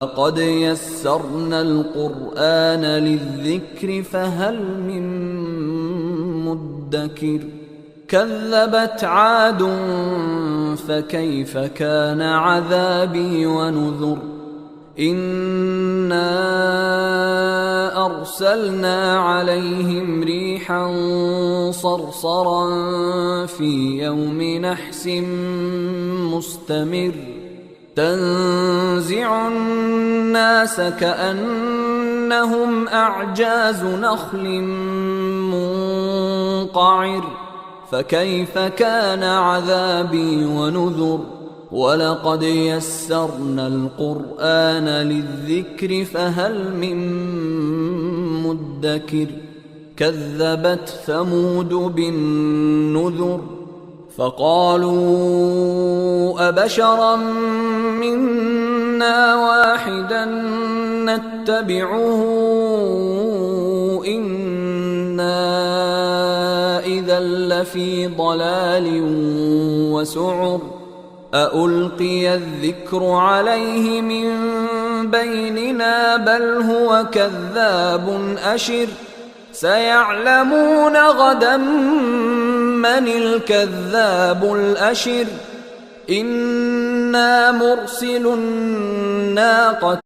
لقد يسرنا القرآن للذكر فهل من مدكر كذبت عاد فكيف كان عذابي ونذر إنا أرسلنا عليهم ريحا صرصرا في يوم نحس مستمر تنزع الناس كأنهم أعجاز نخل منقعر فكيف كان عذابي ونذر ولقد يسرنا القرآن للذكر فهل من مدكر كذبت ثمود بالنذر فقالوا أبشرا منا واحدا نتبعه إنا إذا لفي ضلال وسعر أألقي الذكر عليه من بيننا بل هو كذاب أشر سيعلمون غدا من الكذاب الأشر إنا مرسل الناقة